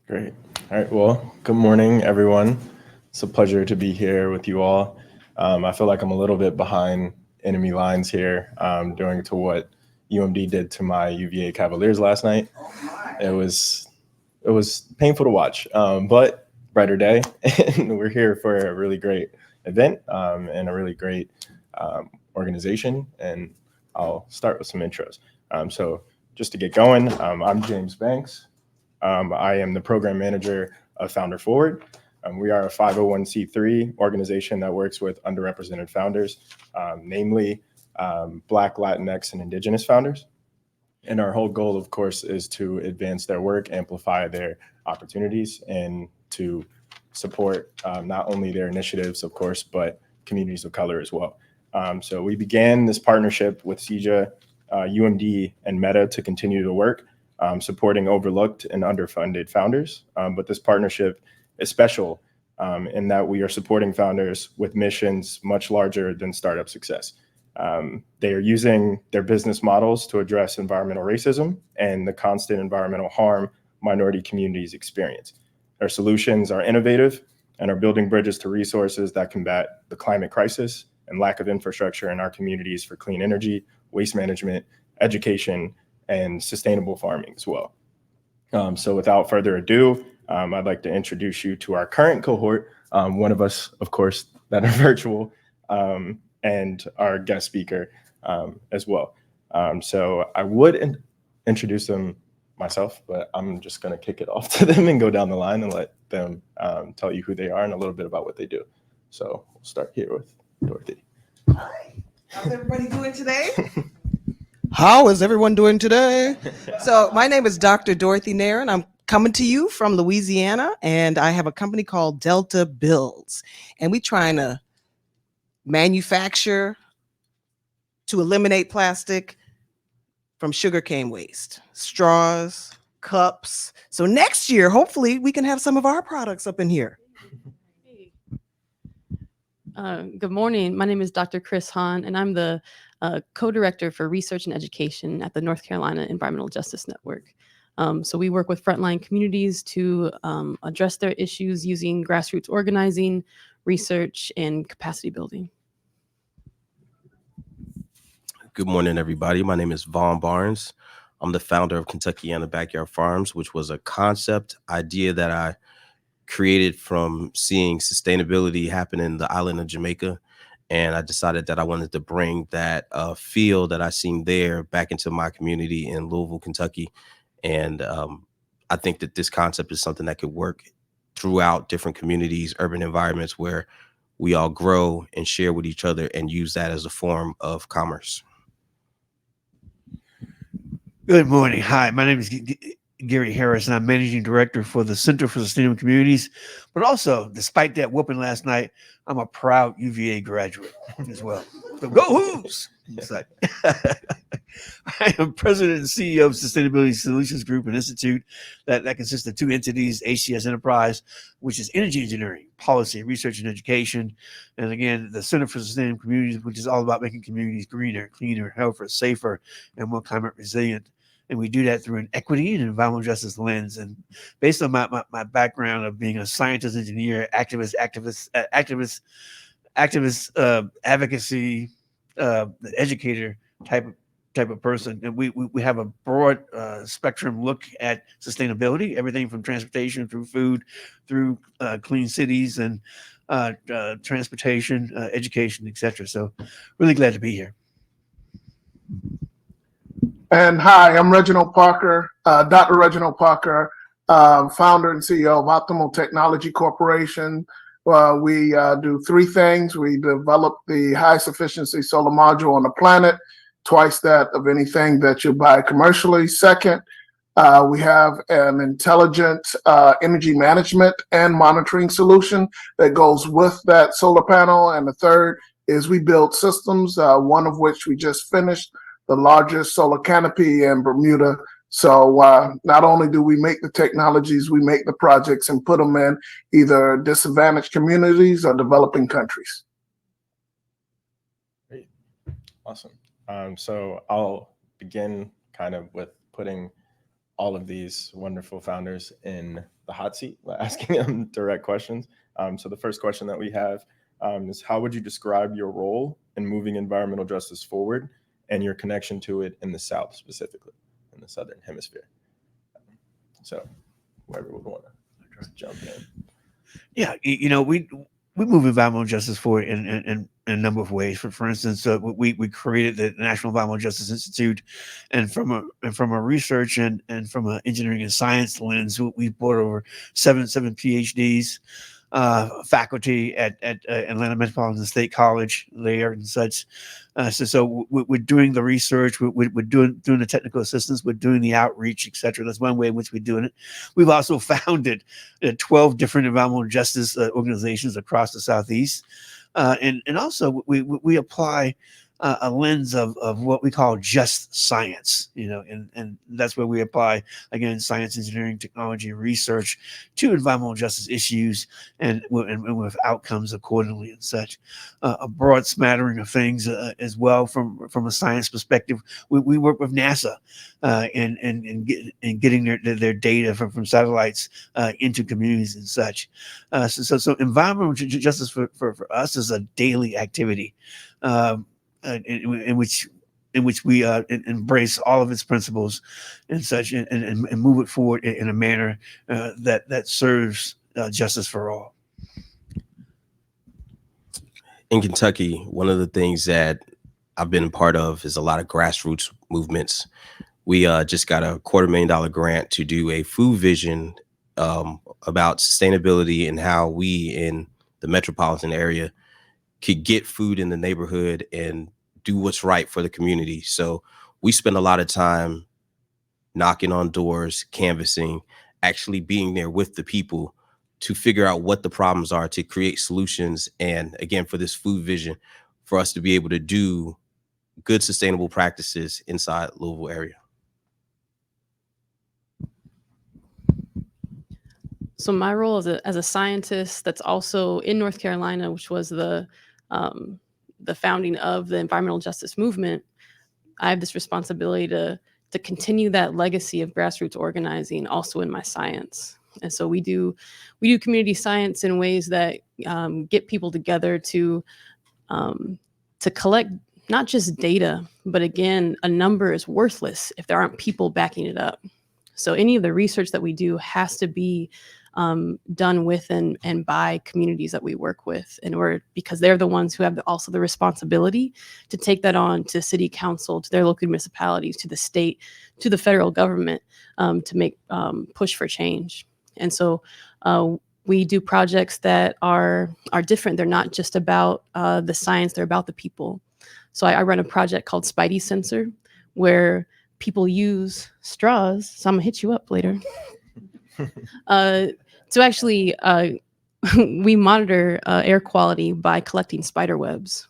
Great. All right. Well, good morning, everyone. It's a pleasure to be here with you all. I feel like I'm a little bit behind enemy lines here, doing to what UMD did to my UVA Cavaliers last night. It was it was painful to watch, but brighter day, and we're here for a really great event and a really great organization. And I'll start with some intros. So just to get going, I'm James Banks. I am the program manager of Founder Forward. We are a 501c3 organization that works with underrepresented founders, namely Black, Latinx, and Indigenous founders. And our whole goal, of course, is to advance their work, amplify their opportunities, and to support not only their initiatives, of course, but communities of color as well. So we began this partnership with CEJA, UMD, and Meta to continue to work, supporting overlooked and underfunded founders. But this partnership is special in that we are supporting founders with missions much larger than startup success. They are using their business models to address environmental racism and the constant environmental harm minority communities experience. Their solutions are innovative and are building bridges to resources that combat the climate crisis and lack of infrastructure in our communities for clean energy, waste management, education, and sustainable farming as well. So without further ado, I'd like to introduce you to our current cohort, one of us, of course, that are virtual, and our guest speaker as well. So I would introduce them myself, but I'm just going to kick it off to them and go down the line and let them tell you who they are and a little bit about what they do. So we'll start here with Dorothy. How's everybody doing today? How is everyone doing today? So my name is Dr. Dorothy Nair, and I'm coming to you from Louisiana, and I have a company called Delta Builds, and we trying to manufacture to eliminate plastic from sugarcane waste, straws, cups. So next year, hopefully, we can have some of our products up in here. Good morning. My name is Dr. Chris Hahn, and I'm the co-director for research and education at the North Carolina Environmental Justice Network. So we work with frontline communities to address their issues using grassroots organizing, research, and capacity building. Good morning, everybody. My name is Vaughn Barnes. I'm the founder of Kentuckiana Backyard Farms, which was a concept idea that I created from seeing sustainability happen in the island of Jamaica. And I decided that I wanted to bring that feel that I seen there back into my community in Louisville, Kentucky. And I think that this concept is something that could work throughout different communities, urban environments where we all grow and share with each other and use that as a form of commerce. Good morning. Hi, my name is Gary Harris, and I'm managing director for the Center for Sustainable Communities. But also, despite that whooping last night, I'm a proud UVA graduate as well. So go Hoos! Like, I am president and CEO of Sustainability Solutions Group, an institute that consists of two entities, HCS Enterprise, which is energy engineering, policy, research, and education. And again, the Center for Sustainable Communities, which is all about making communities greener, cleaner, healthier, safer, and more climate resilient. And we do that through an equity and environmental justice lens. And based on my background of being a scientist, engineer, activist, advocacy, educator type of person, and we have a broad spectrum look at sustainability, everything from transportation through food, through clean cities and transportation, education, etc. So, really glad to be here. And hi, I'm Reginald Parker, Dr. Reginald Parker, founder and CEO of Optimal Technology Corporation. We do three things. We develop the highest efficiency solar module on the planet, twice that of anything that you buy commercially. Second, we have an intelligent energy management and monitoring solution that goes with that solar panel. And the third is we build systems, one of which we just finished, the largest solar canopy in Bermuda. So not only do we make the technologies, we make the projects and put them in either disadvantaged communities or developing countries. Great. Awesome. So I'll begin kind of with putting all of these wonderful founders in the hot seat, asking them direct questions. So the first question that we have is, how would you describe your role in moving environmental justice forward and your connection to it in the South, specifically in the Southern Hemisphere? So whoever would want to jump in. Yeah, we move environmental justice forward in a number of ways. For instance, we created the National Environmental Justice Institute, and from a research and from an engineering and science lens, we brought over seven PhDs, faculty at Atlanta Metropolitan State College there and such. So we're doing the research, we're doing the technical assistance, we're doing the outreach, etc. That's one way in which we're doing it. We've also founded 12 different environmental justice organizations across the Southeast, and also we apply a lens of what we call just science, and that's where we apply, again, science, engineering, technology, research to environmental justice issues, and with outcomes accordingly and such. A broad smattering of things as well from a science perspective. We work with NASA and getting their data from satellites into communities and such. So environmental justice for us is a daily activity. In which we embrace all of its principles and such, and move it forward in a manner that serves justice for all. In Kentucky, one of the things that I've been a part of is a lot of grassroots movements. We just got a $250,000 grant to do a food vision about sustainability and how we in the metropolitan area could get food in the neighborhood and do what's right for the community. So we spend a lot of time knocking on doors, canvassing, actually being there with the people to figure out what the problems are, to create solutions. And again, for this food vision, for us to be able to do good, sustainable practices inside Louisville area. So my role as a scientist that's also in North Carolina, which was the founding of the environmental justice movement, I have this responsibility to continue that legacy of grassroots organizing also in my science. And so we do community science in ways that get people together to collect not just data, but again, a number is worthless if there aren't people backing it up. So any of the research that we do has to be done with and by communities that we work with, because they're the ones who have also the responsibility to take that on to city council, to their local municipalities, to the state, to the federal government, to make push for change. And so we do projects that are different. They're not just about the science, they're about the people. So I run a project called Spidey Sensor, where people use straws. So I'm gonna hit you up later. So actually, we monitor air quality by collecting spider webs.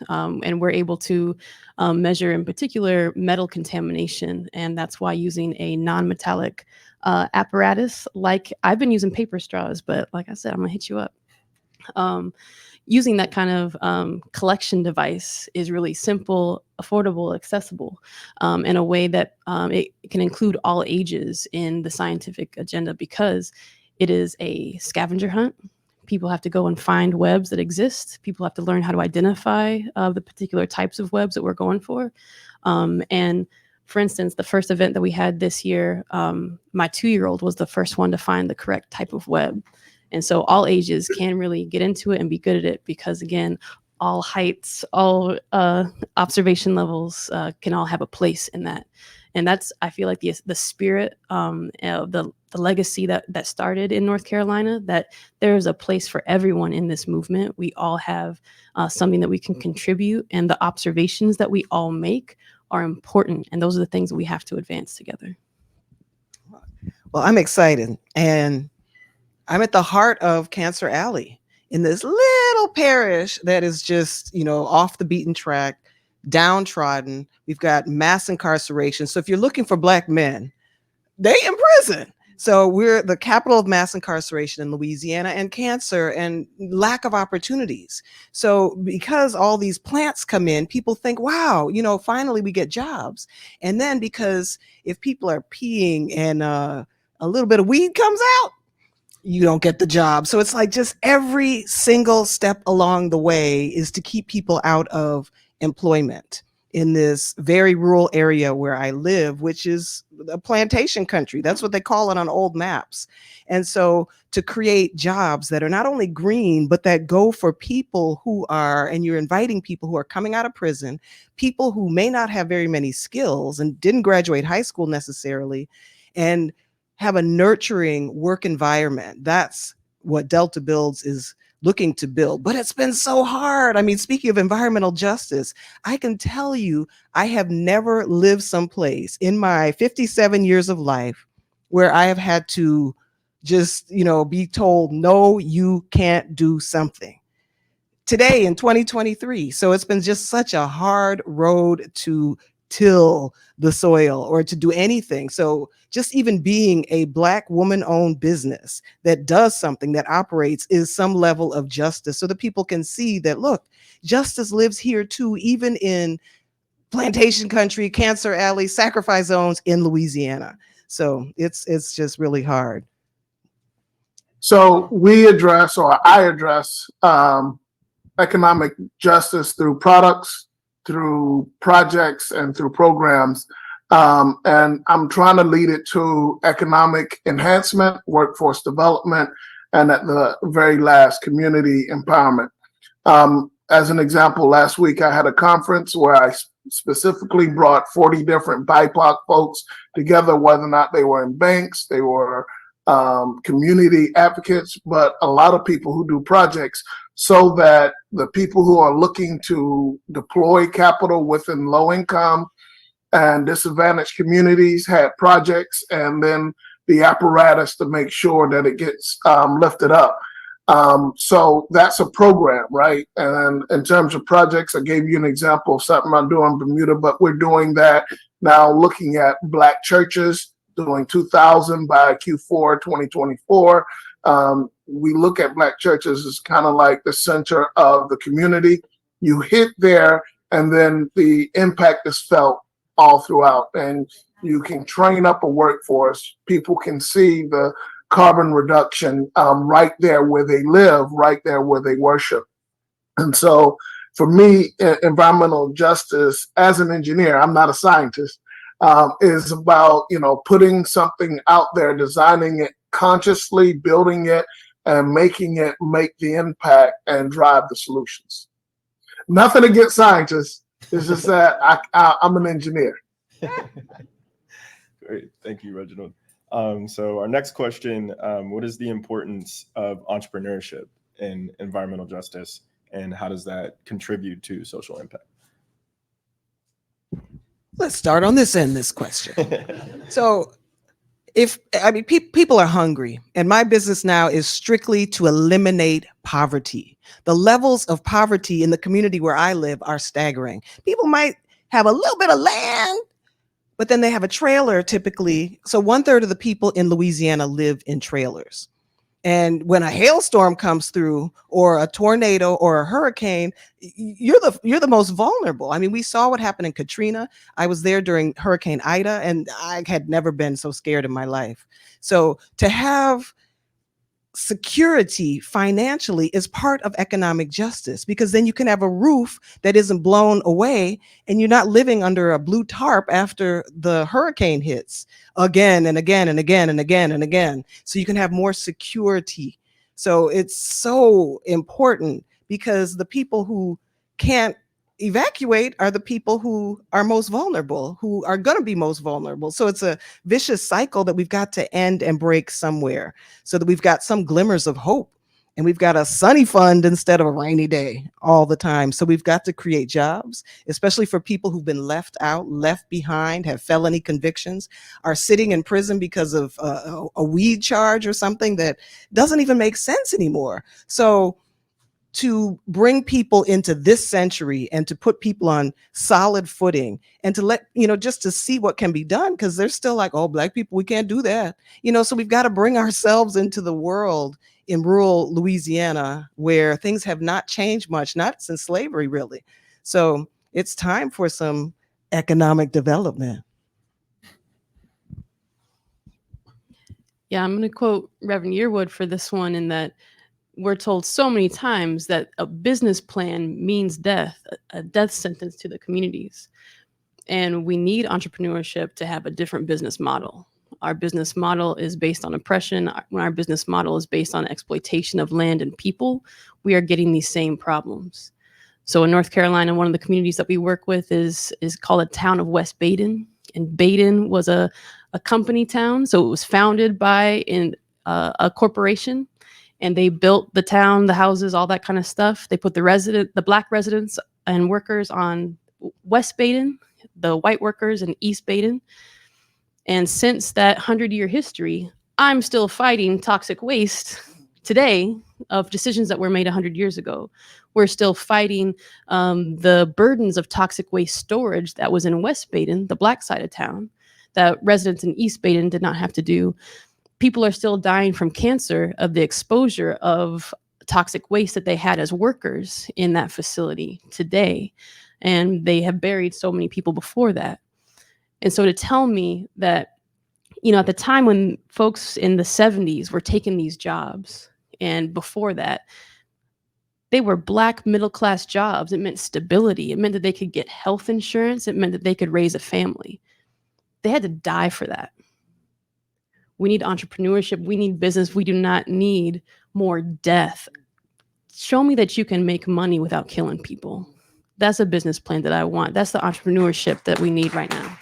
And we're able to measure, in particular, metal contamination. And that's why using a non-metallic apparatus, like I've been using paper straws, but like I said, I'm gonna hit you up. Using that kind of collection device is really simple, affordable, accessible, in a way that it can include all ages in the scientific agenda, because it is a scavenger hunt. People have to go and find webs that exist. People have to learn how to identify the particular types of webs that we're going for. And for instance, the first event that we had this year, my 2-year-old was the first one to find the correct type of web. And so all ages can really get into it and be good at it, because again, all heights, all observation levels can all have a place in that. And that's, I feel like, the spirit of the legacy that started in North Carolina, that there's a place for everyone in this movement. We all have something that we can contribute, and the observations that we all make are important. And those are the things that we have to advance together. Well, I'm excited. And I'm at the heart of Cancer Alley, in this little parish that is just, off the beaten track, downtrodden. We've got mass incarceration. So if you're looking for Black men, they in prison. So we're the capital of mass incarceration in Louisiana and cancer and lack of opportunities. So because all these plants come in, people think, wow, finally we get jobs. And then because if people are peeing and a little bit of weed comes out, you don't get the job. So it's like just every single step along the way is to keep people out of employment in this very rural area where I live, which is a plantation country. That's what they call it on old maps. And so to create jobs that are not only green, but that go for people who are, and you're inviting people who are coming out of prison, people who may not have very many skills and didn't graduate high school necessarily, and have a nurturing work environment. That's what Delta Builds is looking to build. But it's been so hard. I mean, speaking of environmental justice, I can tell you, I have never lived someplace in my 57 years of life where I have had to just, be told, no, you can't do something. Today in 2023. So it's been just such a hard road to till the soil or to do anything. So just even being a Black woman-owned business that does something, that operates, is some level of justice, so that people can see that, look, justice lives here too, even in plantation country, Cancer Alley, sacrifice zones in Louisiana. So it's just really hard. So I address economic justice through products, through projects, and through programs. And I'm trying to lead it to economic enhancement, workforce development, and at the very last, community empowerment. As an example, last week I had a conference where I specifically brought 40 different BIPOC folks together, whether or not they were in banks, they were community advocates, but a lot of people who do projects, so that the people who are looking to deploy capital within low income and disadvantaged communities had projects, and then the apparatus to make sure that it gets lifted up. So that's a program, right? And in terms of projects, I gave you an example of something I'm doing in Bermuda, but we're doing that now, looking at Black churches, doing 2,000 by Q4 2024. We look at Black churches as kind of like the center of the community. You hit there, and then the impact is felt all throughout. And you can train up a workforce. People can see the carbon reduction right there where they live, right there where they worship. And so for me, environmental justice as an engineer, I'm not a scientist, is about, putting something out there, designing it consciously, building it, and making it make the impact and drive the solutions. Nothing against scientists. It's just that I'm an engineer. Great. Thank you, Reginald. So our next question, what is the importance of entrepreneurship in environmental justice, and how does that contribute to social impact? Let's start on this end, this question. So people are hungry, and my business now is strictly to eliminate poverty. The levels of poverty in the community where I live are staggering. People might have a little bit of land, but then they have a trailer typically. So 1/3 of the people in Louisiana live in trailers. And when a hailstorm comes through, or a tornado or a hurricane, you're the most vulnerable. I mean, we saw what happened in Katrina. I was there during Hurricane Ida, and I had never been so scared in my life. So to have security financially is part of economic justice, because then you can have a roof that isn't blown away, and you're not living under a blue tarp after the hurricane hits again and again and again and again and again. So you can have more security. So it's so important, because the people who can't evacuate are the people who are most vulnerable, who are going to be most vulnerable. So it's a vicious cycle that we've got to end and break somewhere, so that we've got some glimmers of hope, and we've got a sunny fund instead of a rainy day all the time. So we've got to create jobs, especially for people who've been left out, left behind, have felony convictions, are sitting in prison because of a weed charge or something that doesn't even make sense anymore. So to bring people into this century and to put people on solid footing and to let, just to see what can be done, because they're still like, oh, Black people, we can't do that. So we've got to bring ourselves into the world in rural Louisiana, where things have not changed much, not since slavery, really. So it's time for some economic development. Yeah, I'm going to quote Reverend Yearwood for this one, in that we're told so many times that a business plan means death, a death sentence to the communities. And we need entrepreneurship to have a different business model. Our business model is based on oppression. When our business model is based on exploitation of land and people, we are getting these same problems. So in North Carolina, one of the communities that we work with is called a town of West Baden. And Baden was a company town. So it was founded by a corporation. And they built the town, the houses, all that kind of stuff. They put the Black residents and workers on West Baden, the white workers in East Baden. And since that 100-year history, I'm still fighting toxic waste today of decisions that were made 100 years ago. We're still fighting the burdens of toxic waste storage that was in West Baden, the Black side of town, that residents in East Baden did not have to do. People are still dying from cancer of the exposure of toxic waste that they had as workers in that facility today. And they have buried so many people before that. And so to tell me that, at the time when folks in the 70s were taking these jobs, and before that, they were Black middle-class jobs. It meant stability. It meant that they could get health insurance. It meant that they could raise a family. They had to die for that. We need entrepreneurship. We need business. We do not need more death. Show me that you can make money without killing people. That's a business plan that I want. That's the entrepreneurship that we need right now.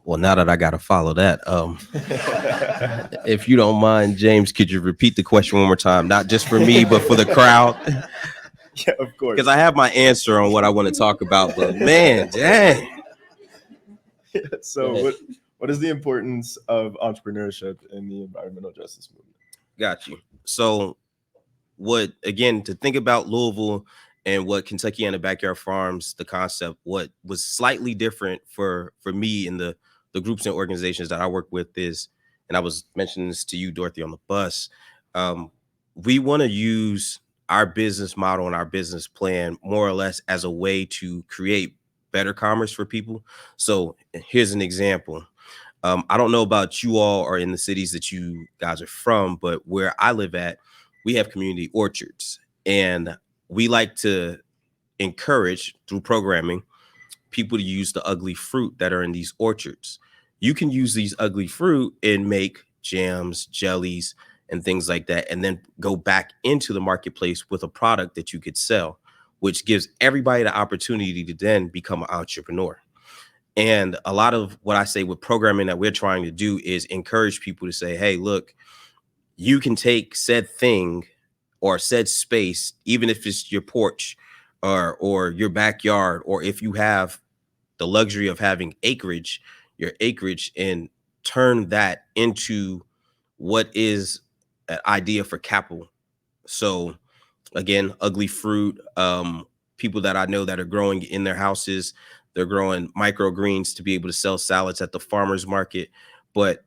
Well, now that I got to follow that, if you don't mind, James, could you repeat the question one more time? Not just for me, but for the crowd. Yeah, of course. Because I have my answer on what I want to talk about, but man, dang. So what is the importance of entrepreneurship in the environmental justice movement? Got you. So to think about Louisville and what Kentucky and the Backyard Farms, the concept, what was slightly different for me in the groups and organizations that I work with is, and I was mentioning this to you, Dorothy, on the bus, we want to use our business model and our business plan more or less as a way to create better commerce for people. So here's an example. I don't know about you all or in the cities that you guys are from, but where I live at, we have community orchards, and we like to encourage through programming people to use the ugly fruit that are in these orchards. You can use these ugly fruit and make jams, jellies, and things like that, and then go back into the marketplace with a product that you could sell, which gives everybody the opportunity to then become an entrepreneur. And a lot of what I say with programming that we're trying to do is encourage people to say, hey, look, you can take said thing or said space, even if it's your porch or your backyard, or if you have the luxury of having your acreage, and turn that into what is an idea for capital. So again, ugly fruit, people that I know that are growing in their houses, they're growing microgreens to be able to sell salads at the farmer's market, but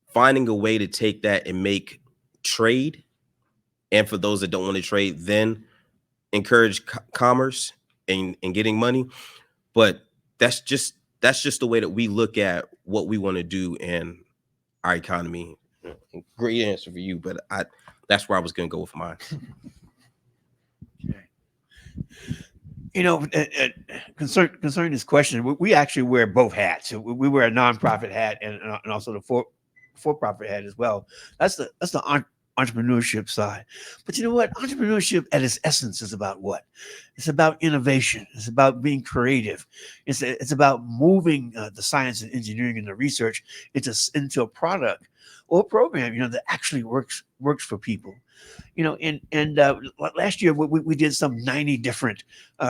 finding a way to take that and make trade. And for those that don't want to trade, then encourage commerce and getting money. But that's just the way that we look at what we want to do in our economy. Great answer for you, but that's where I was going to go with mine. Concerning this question, we actually wear both hats. We wear a nonprofit hat and also the for-profit hat as well. That's the entrepreneurship side. But you know what? Entrepreneurship at its essence is about what? It's about innovation. It's about being creative. It's about moving the science and engineering and the research into a product or a program, that actually works works for people. And last year we did some 90 different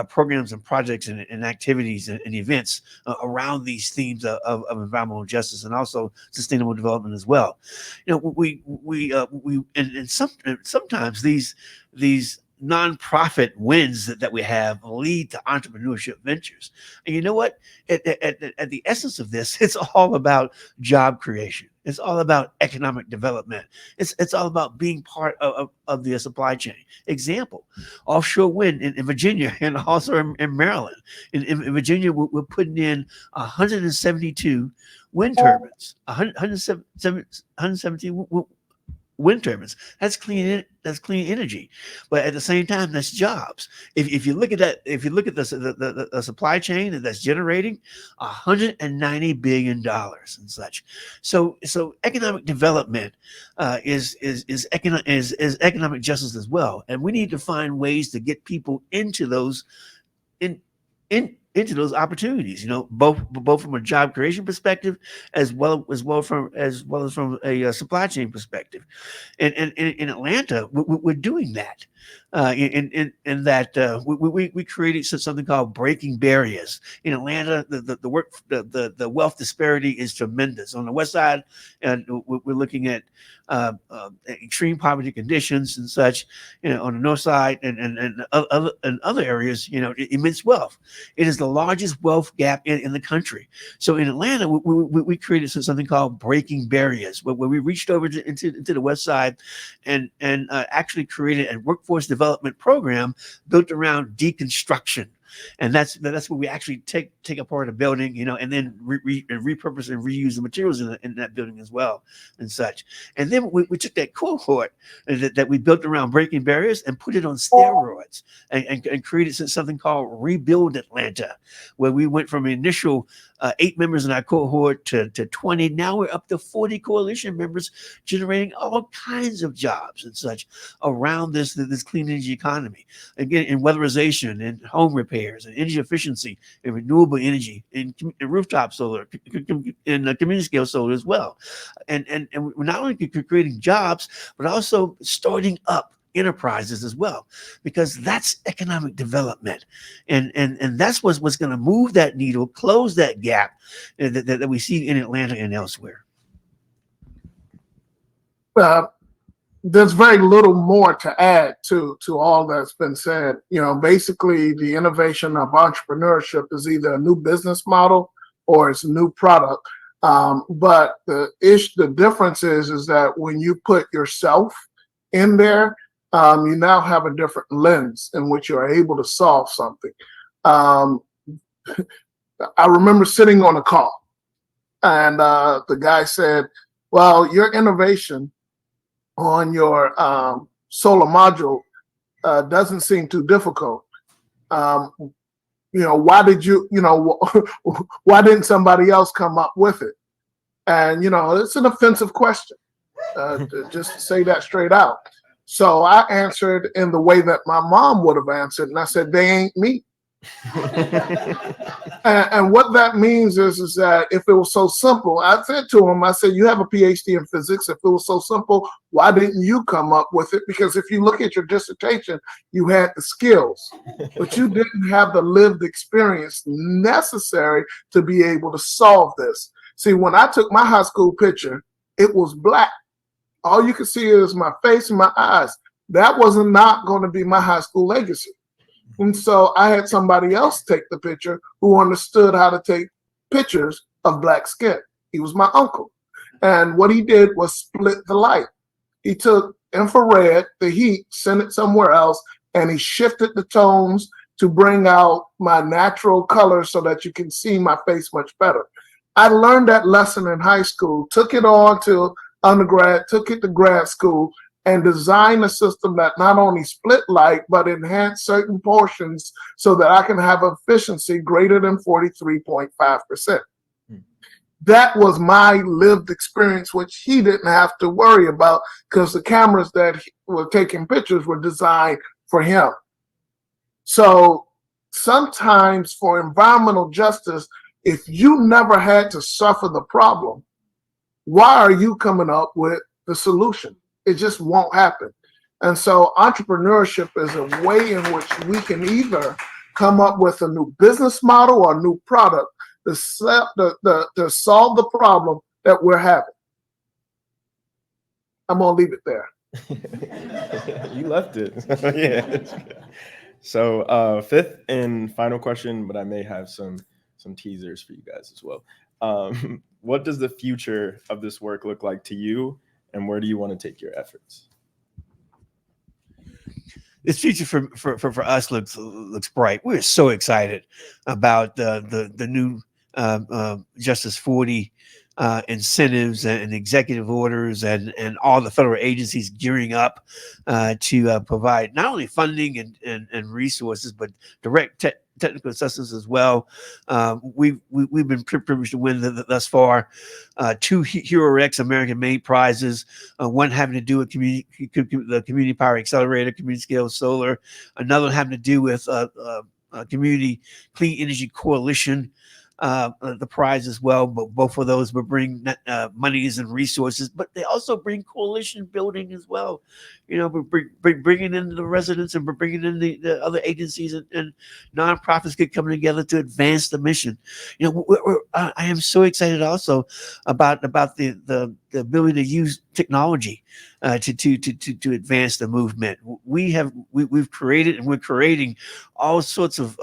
programs and projects and activities and events around these themes of environmental justice and also sustainable development as well. Sometimes these nonprofit wins that we have lead to entrepreneurship ventures. And you know what? At the essence of this, it's all about job creation. It's all about economic development. It's all about being part of the supply chain. Example, offshore wind in Virginia and also in Maryland. In Virginia, we're putting in 172 wind turbines, 172 wind turbines. That's clean energy, but at the same time, that's jobs. If you look at that, if you look at the supply chain that's generating $190 billion and such. So economic development is economic justice as well, and we need to find ways to get people into those into those opportunities, both from a job creation perspective as well as from a supply chain perspective. And in Atlanta, we're doing that. In that we created something called breaking barriers. In Atlanta, the wealth disparity is tremendous. On the west side, and we're looking at extreme poverty conditions and such. On the north side and other areas, immense wealth. It is the largest wealth gap in the country. So in Atlanta, we created something called breaking barriers, where we reached over into the west side and actually created a workforce development program built around deconstruction. And that's where we actually take apart a building, and then repurpose and reuse the materials in that building as well and such. And then we took that cohort that we built around breaking barriers and put it on steroids and created something called Rebuild Atlanta, where we went from initial 8 members in our cohort to 20. Now we're up to 40 coalition members, generating all kinds of jobs and such around this clean energy economy. Again, in weatherization and home repairs and energy efficiency and renewable energy and rooftop solar and community scale solar as well. And we're not only creating jobs, but also starting up enterprises as well, because that's economic development, and that's what's going to move that needle, close that gap that we see in Atlanta and elsewhere. There's very little more to add to all that's been said. Basically, the innovation of entrepreneurship is either a new business model or it's a new product. But the difference is that when you put yourself in there, you now have a different lens in which you are able to solve something. I remember sitting on a call, and the guy said, well, your innovation on your solar module doesn't seem too difficult. Why did why didn't somebody else come up with it? And, it's an offensive question, just to say that straight out. So I answered in the way that my mom would have answered, and I said, they ain't me. and what that means is that if it was so simple, I said to him, I said, you have a PhD in physics. If it was so simple, why didn't you come up with it? Because if you look at your dissertation, you had the skills, but you didn't have the lived experience necessary to be able to solve this. See, when I took my high school picture, it was black. All you could see is my face and my eyes. That was not going to be my high school legacy. And so I had somebody else take the picture who understood how to take pictures of black skin. He was my uncle. And what he did was split the light. He took infrared, the heat, sent it somewhere else, and he shifted the tones to bring out my natural color so that you can see my face much better. I learned that lesson in high school, took it on to undergrad, took it to grad school, and designed a system that not only split light, but enhanced certain portions so that I can have efficiency greater than 43.5%. That was my lived experience, which he didn't have to worry about because the cameras that were taking pictures were designed for him. So sometimes for environmental justice, if you never had to suffer the problem, why are you coming up with the solution? It just won't happen. And so entrepreneurship is a way in which we can either come up with a new business model or a new product to solve the problem that we're having. I'm going to leave it there. You left it. Yeah. So fifth and final question, but I may have some teasers for you guys as well. What does the future of this work look like to you, and where do you want to take your efforts? This future for us looks bright. We're so excited about the new Justice 40 incentives and executive orders and all the federal agencies gearing up to provide not only funding and resources, but direct technical assistance as well. We've been privileged to win thus far 2 HeroX American-made prizes, one having to do with the Community Power Accelerator, Community Scale Solar, another having to do with Community Clean Energy Coalition, the prize as well. But both of those will bring monies and resources, but they also bring coalition building as well. You know, we're bringing in the residents, and we're bringing in the other agencies and nonprofits get coming together to advance the mission. You know, I am so excited also about the ability to use technology to advance the movement. We've created, and we're creating all sorts of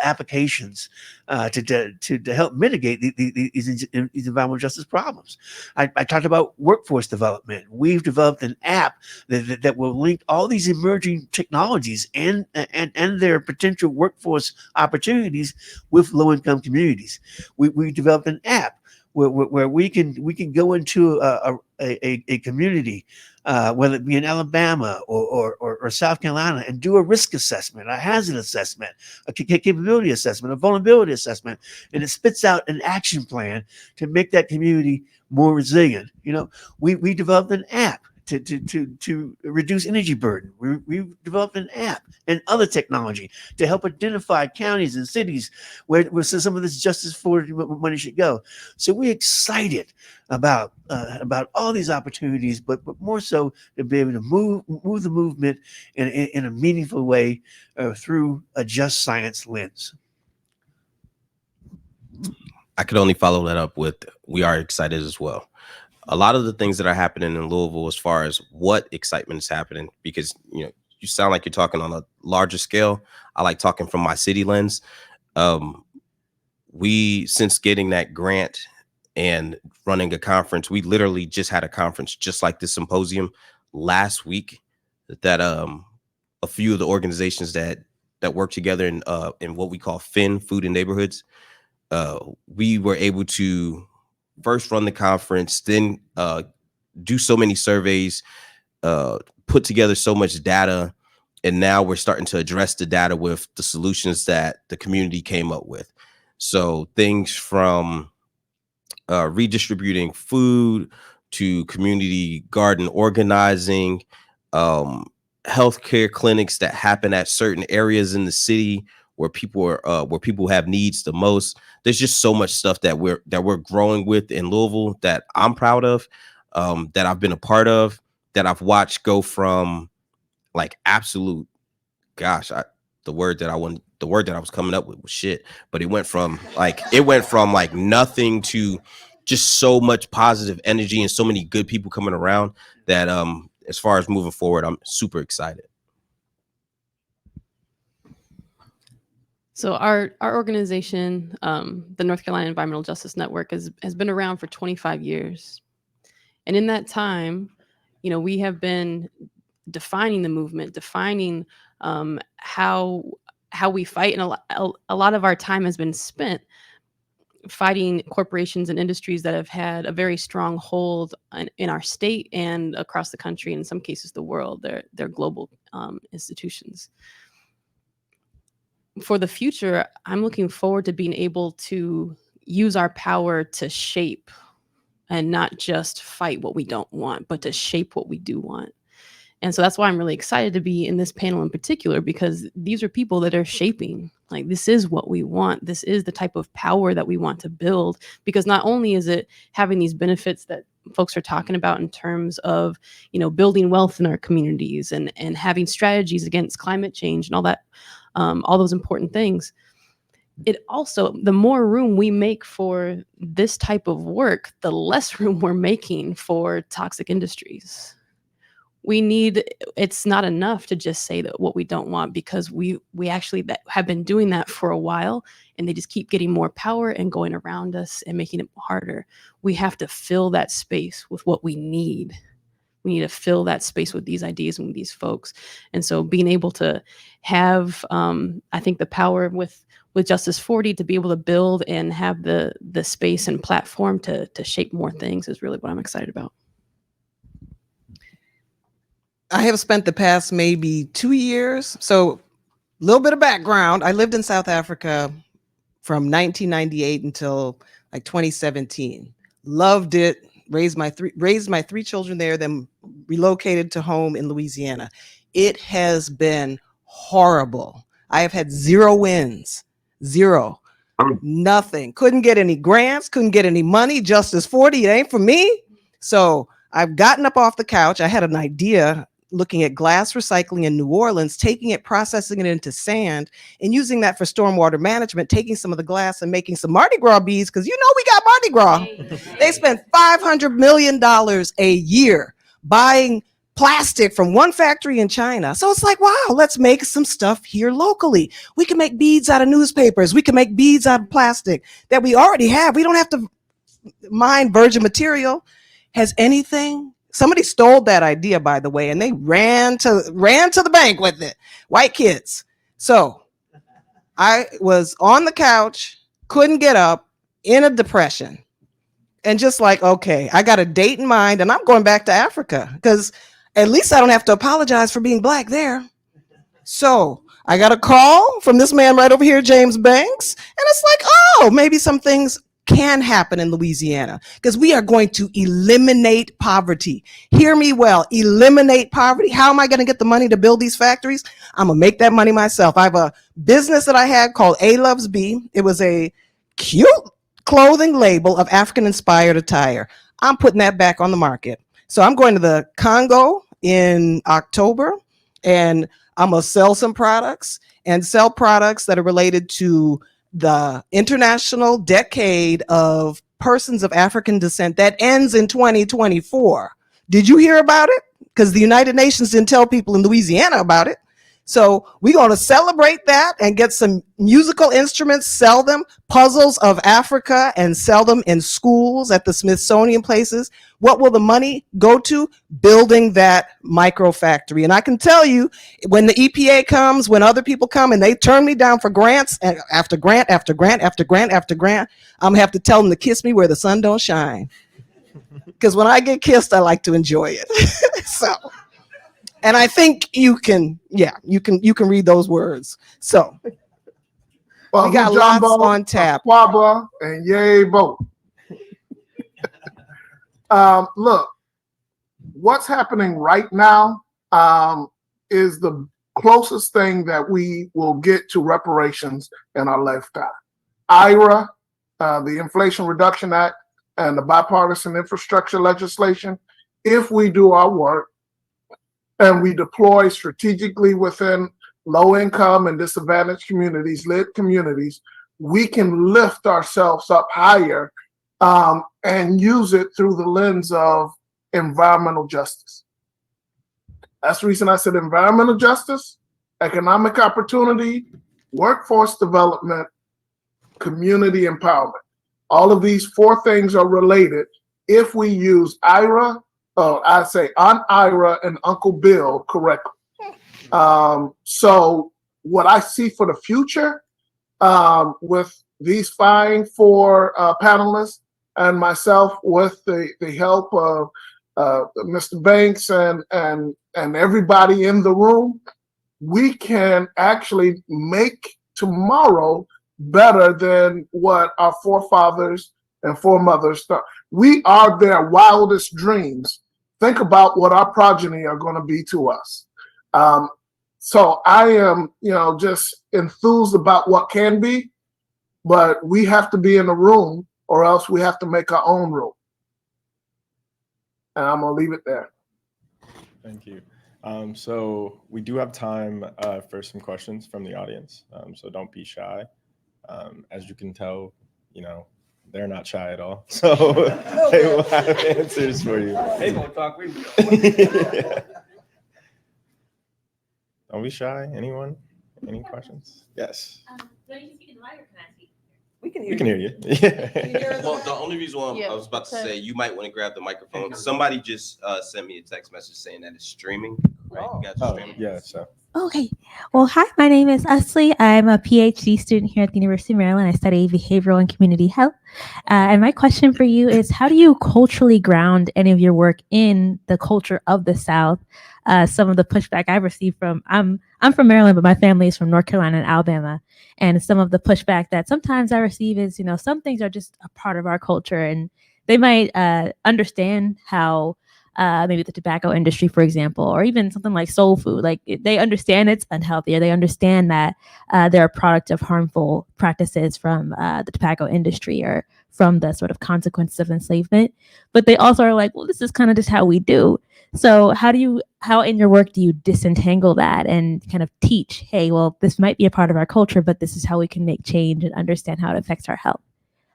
applications to help mitigate these environmental justice problems. I talked about workforce development. We've developed an app that will link all these emerging technologies and their potential workforce opportunities with low-income communities. We developed an app where we can go into a community, whether it be in Alabama or South Carolina, and do a risk assessment, a hazard assessment, a capability assessment, a vulnerability assessment, and it spits out an action plan to make that community more resilient. You know, we developed an app to reduce energy burden. We've developed an app and other technology to help identify counties and cities where some of this Justice 40 money should go. So we're excited about all these opportunities, but more so to be able to move the movement in a meaningful way through a just science lens. I could only follow that up with, we are excited as well. A lot of the things that are happening in Louisville, as far as what excitement is happening, because you sound like you're talking on a larger scale. I like talking from my city lens. We, since getting that grant and running a conference, we literally just had a conference just like this symposium last week that a few of the organizations that work together in what we call FIN, Food in Neighborhoods, we were able to first run the conference, then do so many surveys, put together so much data, and now we're starting to address the data with the solutions that the community came up with. So things from redistributing food to community garden organizing, healthcare clinics that happen at certain areas in the city where people are where people have needs the most. There's just so much stuff that we're growing with in Louisville that I'm proud of, that I've been a part of, that I've watched go from like absolute, gosh, the word that I was coming up with was shit, but it went from like nothing to just so much positive energy and so many good people coming around that as far as moving forward, I'm super excited. So our organization, the North Carolina Environmental Justice Network, has been around for 25 years. And in that time, we have been defining the movement, defining how we fight. And a lot of our time has been spent fighting corporations and industries that have had a very strong hold in our state and across the country, and in some cases the world. They're global institutions. For the future, I'm looking forward to being able to use our power to shape and not just fight what we don't want, but to shape what we do want. And so that's why I'm really excited to be in this panel in particular, because these are people that are shaping, like, this is what we want. This is the type of power that we want to build, because not only is it having these benefits that folks are talking about in terms of, building wealth in our communities and having strategies against climate change and all that, all those important things. It also, the more room we make for this type of work, the less room we're making for toxic industries. It's not enough to just say that what we don't want, because we actually have been doing that for a while, and they just keep getting more power and going around us and making it harder. We have to fill that space with what we need. We need to fill that space with these ideas and with these folks. And so being able to have, I think, the power with Justice 40 to be able to build and have the space and platform to shape more things is really what I'm excited about. I have spent the past maybe 2 years. So a little bit of background. I lived in South Africa from 1998 until like 2017. Loved it. Raised my three children there, then relocated to home in Louisiana. It has been horrible. I have had 0 wins, 0, nothing. Couldn't get any grants, couldn't get any money. Justice 40, it ain't for me. So I've gotten up off the couch. I had an idea looking at glass recycling in New Orleans, taking it, processing it into sand, and using that for stormwater management, taking some of the glass and making some Mardi Gras beads, because we got Mardi Gras. They spend $500 million a year buying plastic from one factory in China. So it's like, wow, let's make some stuff here locally. We can make beads out of newspapers. We can make beads out of plastic that we already have. We don't have to mine virgin material. Has anything... Somebody stole that idea, by the way, and they ran to the bank with it. White kids. So I was on the couch, couldn't get up, in a depression, and just like, okay, I got a date in mind, and I'm going back to Africa, because at least I don't have to apologize for being Black there. So I got a call from this man right over here, James Banks, and it's like, oh, maybe some things can happen in Louisiana, because we are going to eliminate poverty. Hear me well, eliminate poverty. How am I going to get the money to build these factories? I'm going to make that money myself. I have a business that I had called A Loves B. It was a cute clothing label of African inspired attire. I'm putting that back on the market. So I'm going to the Congo in October, and I'm going to sell some products and sell products that are related to the International Decade of Persons of African Descent that ends in 2024. Did you hear about it? Because the United Nations didn't tell people in Louisiana about it. So we're going to celebrate that and get some musical instruments, sell them, puzzles of Africa, and sell them in schools, at the Smithsonian places. What will the money go to? Building that micro factory. And I can tell you, when the EPA comes, when other people come and they turn me down for grants, and after grant, after grant, after grant, after grant, I'm gonna have to tell them to kiss me where the sun don't shine. Because when I get kissed, I like to enjoy it. So. And I think you can read those words. So well, we got lots on tap. Quabba and yay both. Look, what's happening right now is the closest thing that we will get to reparations in our lifetime. IRA, the Inflation Reduction Act, and the bipartisan infrastructure legislation, if we do our work, and we deploy strategically within low-income and disadvantaged communities, lit communities, we can lift ourselves up higher and use it through the lens of environmental justice. That's the reason I said environmental justice, economic opportunity, workforce development, community empowerment. All of these 4 things are related if we use IRA, I say Aunt Ira and Uncle Bill correctly. So what I see for the future with these fine 4 panelists and myself, with the help of Mr. Banks and everybody in the room, we can actually make tomorrow better than what our forefathers and foremothers thought. We are their wildest dreams. think about what our progeny are going to be to us. So I am, just enthused about what can be, but we have to be in the room or else we have to make our own room. And I'm going to leave it there. Thank you. So we do have time for some questions from the audience. So don't be shy. As you can tell, they're not shy at all. So they will have answers for you. They gonna talk. We Yeah. Don't be shy. Anyone? Any questions? Yes. Do I need to speak in the mic or can I speak? We can hear We can hear you. Yeah. Well, the only reason why Yeah, I was about to okay. say you might want to grab the microphone. Somebody just sent me a text message saying that it's streaming. Right? You guys are Oh, streaming. yeah. So Okay. Well, hi, my name is Ashley. I'm a PhD student here at the University of Maryland. I study behavioral and community health. And my question for you is, how do you culturally ground any of your work in the culture of the South? Some of the pushback I've received from, I'm from Maryland, but my family is from North Carolina and Alabama. And some of the pushback that sometimes I receive is, some things are just a part of our culture, and they might understand how maybe the tobacco industry, for example, or even something like soul food. Like they understand it's unhealthy, or they understand that they're a product of harmful practices from the tobacco industry or from the sort of consequences of enslavement. But they also are like, well, this is kind of just how we do. So how in your work do you disentangle that and kind of teach, hey, well, this might be a part of our culture, but this is how we can make change and understand how it affects our health?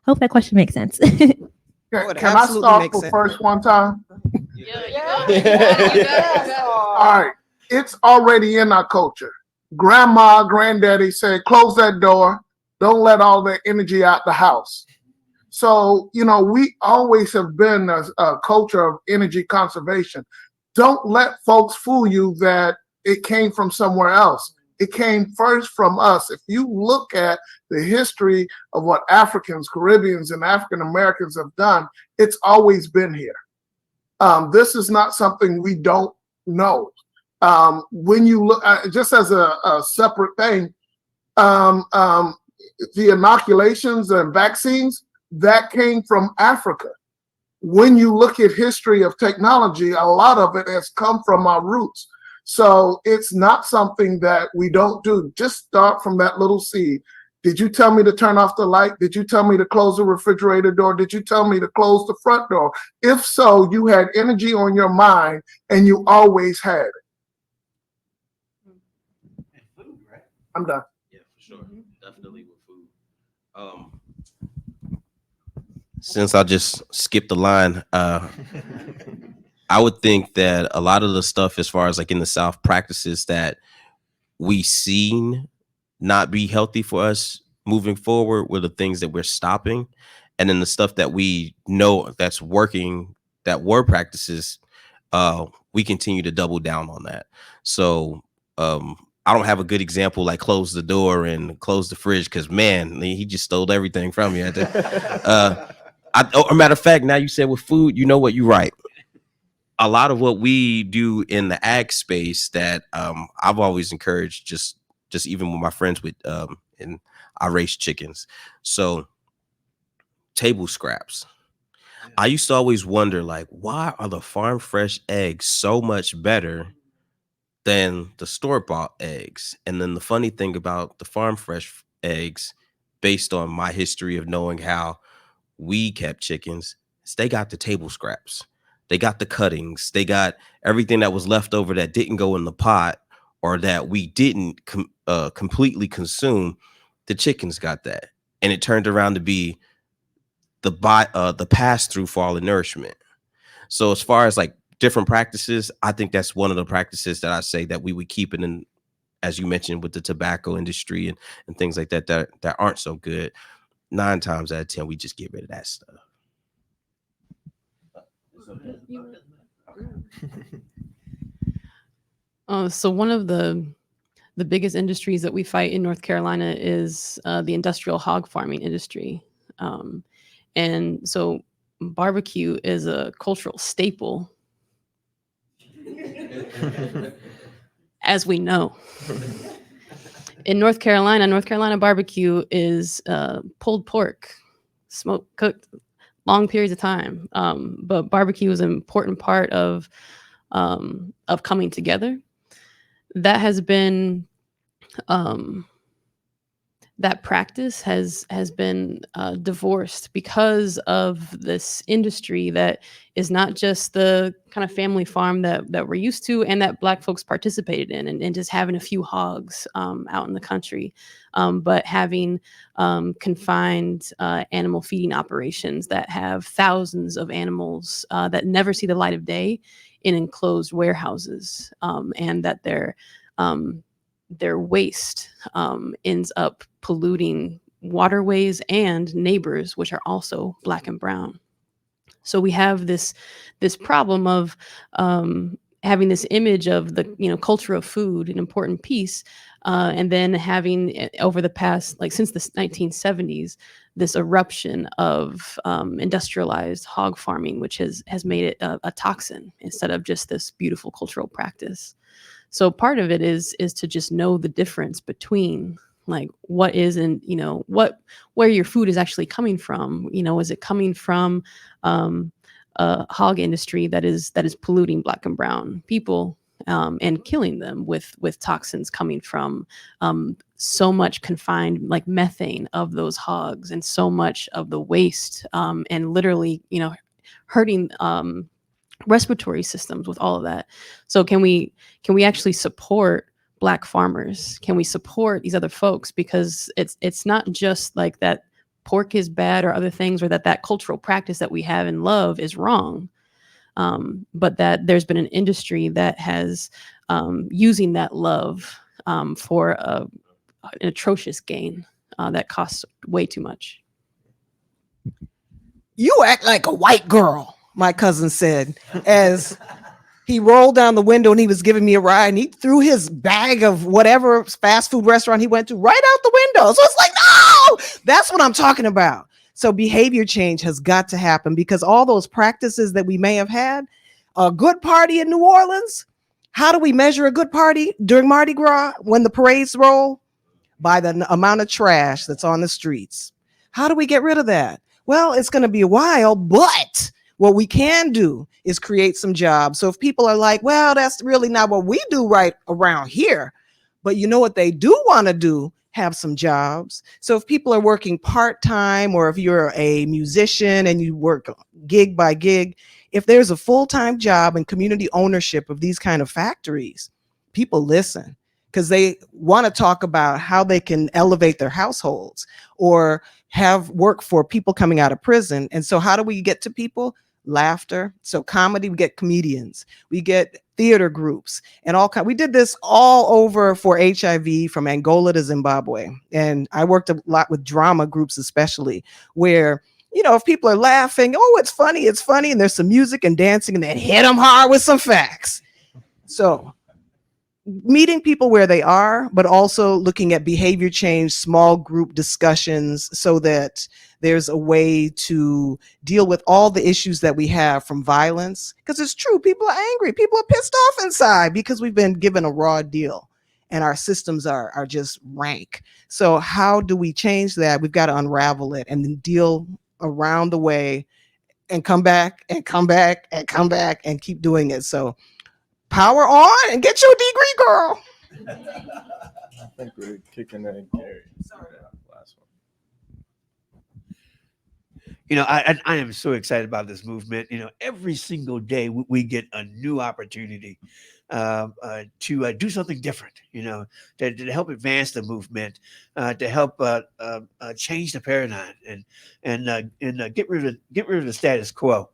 I hope that question makes sense. would Can I absolutely start make for sense. first one time? Yeah. All right. It's already in our culture. Grandma, granddaddy said, close that door. Don't let all that energy out the house. So, we always have been a culture of energy conservation. Don't let folks fool you that it came from somewhere else. It came first from us. If you look at the history of what Africans, Caribbeans, and African Americans have done, it's always been here. This is not something we don't know. When you look, just as a separate thing, the inoculations and vaccines, that came from Africa. When you look at history of technology, a lot of it has come from our roots. So it's not something that we don't do. Just start from that little seed. Did you tell me to turn off the light? Did you tell me to close the refrigerator door? Did you tell me to close the front door? If so, you had energy on your mind and you always had it. I'm done. Yeah, for sure. Definitely with food. Since I just skipped the line, I would think that a lot of the stuff as far as like in the South practices that we seen not be healthy for us moving forward were the things that we're stopping. And then the stuff that we know that's working, that were practices, we continue to double down on that. So I don't have a good example like close the door and close the fridge because, man, he just stole everything from you. A matter of fact, now you said with food, you know what, you're right. A lot of what we do in the ag space that I've always encouraged, just even with my friends with and I raise chickens. So table scraps. I used to always wonder, like, why are the farm fresh eggs so much better than the store-bought eggs? And then the funny thing about the farm fresh eggs, based on my history of knowing how we kept chickens, is they got the table scraps. They got the cuttings. They got everything that was left over that didn't go in the pot or that we didn't completely consume. The chickens got that. And it turned around to be the pass-through for all the nourishment. So as far as like different practices, I think that's one of the practices that I say that we would keep in, as you mentioned, with the tobacco industry and things like that aren't so good. 9 times out of 10, we just get rid of that stuff. So one of the biggest industries that we fight in North Carolina is the industrial hog farming industry. And so barbecue is a cultural staple, as we know. In North Carolina barbecue is pulled pork, smoked, cooked long periods of time. But barbecue is an important part of coming together. That has been that practice has been divorced because of this industry that is not just the kind of family farm that we're used to and that Black folks participated in, and just having a few hogs out in the country, but having confined animal feeding operations that have thousands of animals that never see the light of day in enclosed warehouses, and that their waste ends up polluting waterways and neighbors, which are also Black and brown. So we have this problem of having this image of the culture of food, an important piece, and then having over the past, like since the 1970s, this eruption of industrialized hog farming, which has made it a toxin instead of just this beautiful cultural practice. So part of it is to just know the difference between like what is and where your food is actually coming from. Is it coming from a hog industry that is polluting Black and brown people and killing them with toxins coming from so much confined like methane of those hogs and so much of the waste and literally hurting respiratory systems with all of that. So can we actually support Black farmers? Can we support these other folks? Because it's not just like that pork is bad or other things, or that cultural practice that we have and love is wrong, but that there's been an industry that has using that love for an atrocious gain that costs way too much. You act like a white girl, my cousin said, as he rolled down the window and he was giving me a ride, and he threw his bag of whatever fast food restaurant he went to right out the window. So it's like, no, that's what I'm talking about. So behavior change has got to happen, because all those practices that we may have had, a good party in New Orleans, how do we measure a good party during Mardi Gras when the parades roll? By the amount of trash that's on the streets. How do we get rid of that? Well, it's going to be a while, but what we can do is create some jobs. So if people are like, well, that's really not what we do right around here, but you know what they do want to do? Have some jobs. So if people are working part-time, or if you're a musician and you work gig by gig, if there's a full-time job and community ownership of these kind of factories, people listen, because they want to talk about how they can elevate their households or have work for people coming out of prison. And so how do we get to people? Laughter. So comedy, we get comedians, we get theater groups and all kind. We did this all over for HIV from Angola to Zimbabwe. And I worked a lot with drama groups, especially where, if people are laughing, oh, it's funny, and there's some music and dancing, and then hit them hard with some facts. So meeting people where they are, but also looking at behavior change, small group discussions, so that there's a way to deal with all the issues that we have from violence. Because it's true, people are angry, people are pissed off inside because we've been given a raw deal and our systems are just rank. So how do we change that? We've got to unravel it and then deal around the way and come back and come back and come back and keep doing it. So power on and get you a degree, girl. I think we're kicking in Gary. Sorry. Last one. I am so excited about this movement. Every single day we get a new opportunity to do something different, to help advance the movement, to help change the paradigm and get rid of the status quo.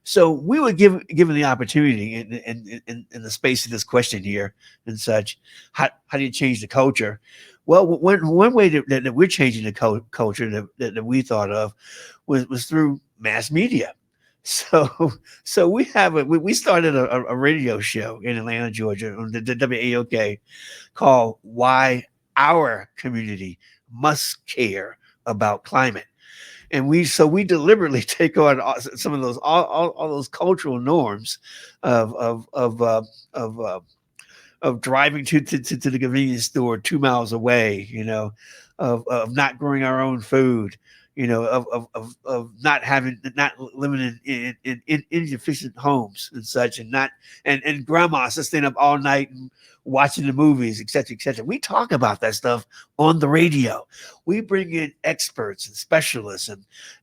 So we were given the opportunity in the space of this question here and such. How do you change the culture? Well, one way that we're changing the culture that we thought of was through mass media. So we started a radio show in Atlanta, Georgia, on the WAOK called "Why Our Community Must Care About Climate," and we deliberately take on some of those all those cultural norms of driving to the convenience store 2 miles away, of not growing our own food, of not living in inefficient homes and such, and not and grandma staying up all night and watching the movies, et cetera, et cetera. We talk about that stuff on the radio. We bring in experts and specialists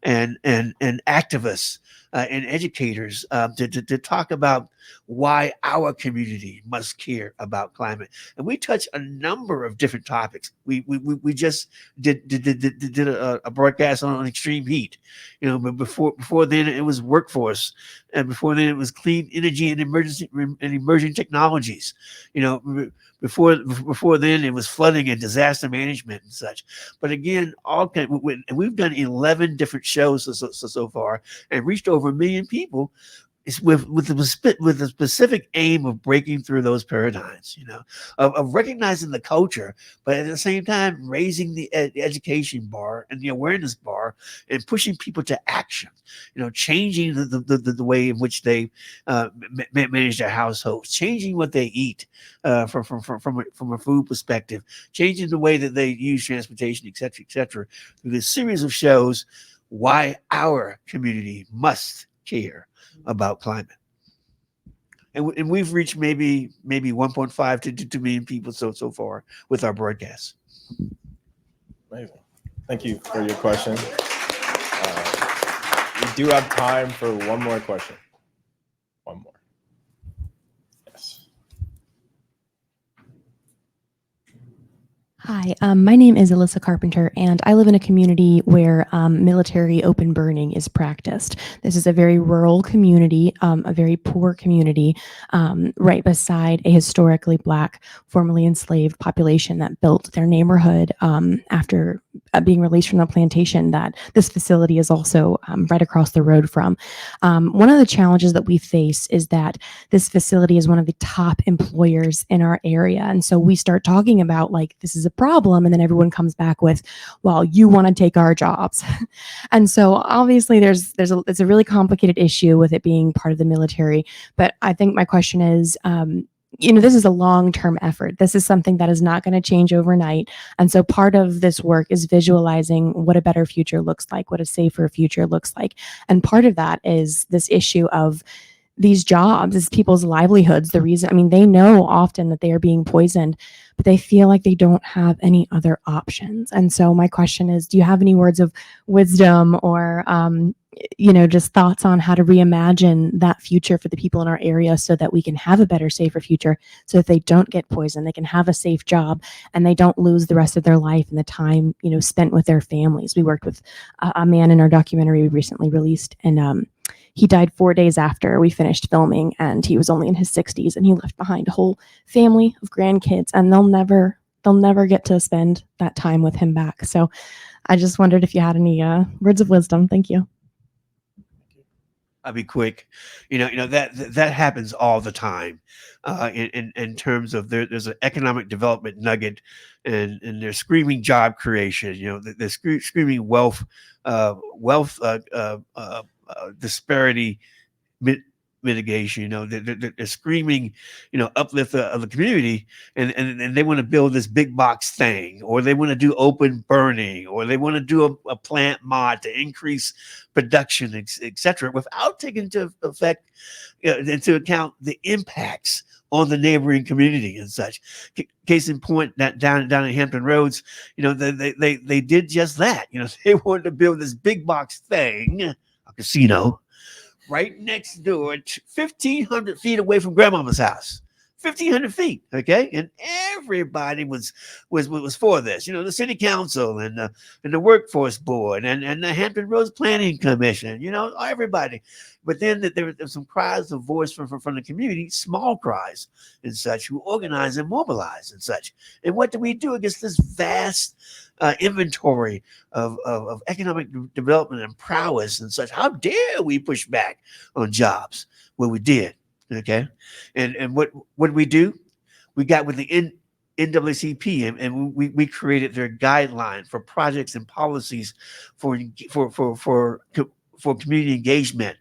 and activists and educators to talk about why our community must care about climate. And we touch a number of different topics. We just did a broadcast on extreme heat, but before then it was workforce, and before then it was clean energy and emerging technologies. Before then it was flooding and disaster management and such. But again, and we've done 11 different shows so far and reached over 1 million people. It's with the specific aim of breaking through those paradigms, of recognizing the culture, but at the same time raising the education bar and the awareness bar and pushing people to action, changing the way in which they manage their households, changing what they eat from a food perspective, changing the way that they use transportation, et cetera, through this series of shows, why our community must care about climate. And we've reached maybe 1.5 to 2 million people so far with our broadcasts. Amazing. Thank you for your question. We do have time for one more question. One more. Yes. Hi, my name is Alyssa Carpenter, and I live in a community where military open burning is practiced. This is a very rural community, a very poor community, right beside a historically Black, formerly enslaved population that built their neighborhood after being released from the plantation that this facility is also right across the road from. One of the challenges that we face is that this facility is one of the top employers in our area. And so we start talking about like, this is a problem. And then everyone comes back with, well, you want to take our jobs. And so obviously it's a really complicated issue with it being part of the military. But I think my question is, this is a long-term effort. This is something that is not going to change overnight. And so part of this work is visualizing what a better future looks like, what a safer future looks like. And part of that is this issue of these jobs, is people's livelihoods. They know often that they are being poisoned, but they feel like they don't have any other options. And so my question is, do you have any words of wisdom or, just thoughts on how to reimagine that future for the people in our area so that we can have a better, safer future, so that they don't get poisoned, they can have a safe job, and they don't lose the rest of their life and the time, spent with their families. We worked with a man in our documentary we recently released, and he died 4 days after we finished filming, and he was only in his 60s, and he left behind a whole family of grandkids, and they'll never get to spend that time with him back. So I just wondered if you had any words of wisdom. Thank you. I'll be quick. That happens all the time. In terms of there's an economic development nugget, and there's screaming job creation. They're screaming wealth disparity mitigation. They're screaming, uplift of the community, and they want to build this big box thing, or they want to do open burning, or they want to do a plant mod to increase production, etc., without taking into account the impacts on the neighboring community and such. Case in point, that down in Hampton Roads, they did just that. They wanted to build this big box thing, a casino, right next door, 1,500 feet away from grandmama's house. 1,500 feet, okay, and everybody was for this. The city council and the workforce board and the Hampton Roads Planning Commission. Everybody. But then there were some cries of voice from the community, small cries and such, who organize and mobilize and such. And what do we do against this vast inventory of economic development and prowess and such? How dare we push back on jobs? Well, we did. Okay, and what did we do? We got with the NAACP and we created their guideline for projects and policies for community engagement.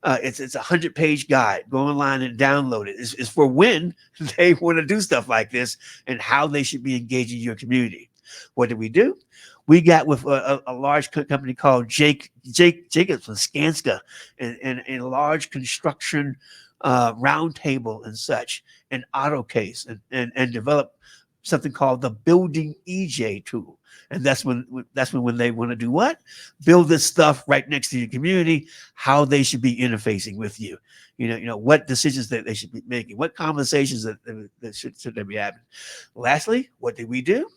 It's a 100-page guide. Go online and download it. It's for when they want to do stuff like this and how they should be engaging your community. What did we do? We got with a large company called Jacobs and Skanska, and a large construction roundtable and such, and AutoCase, and develop something called the Building EJ tool. And that's when they want to do what? Build this stuff right next to your community, how they should be interfacing with you. You know what decisions that they should be making, what conversations that should they be having. Lastly, what did we do?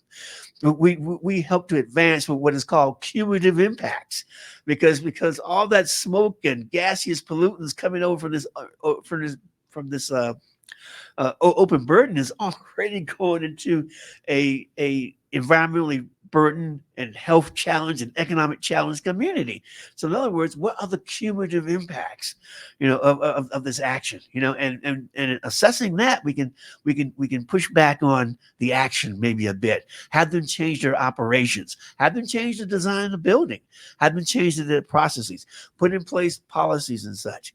We help to advance with what is called cumulative impacts, because all that smoke and gaseous pollutants coming over from this open burden is already going into a environmentally burdened and health challenge and economic challenge community. So in other words, what are the cumulative impacts, of this action, and assessing that, we can push back on the action maybe a bit, have them change their operations, have them change the design of the building, have them change the processes, put in place policies and such.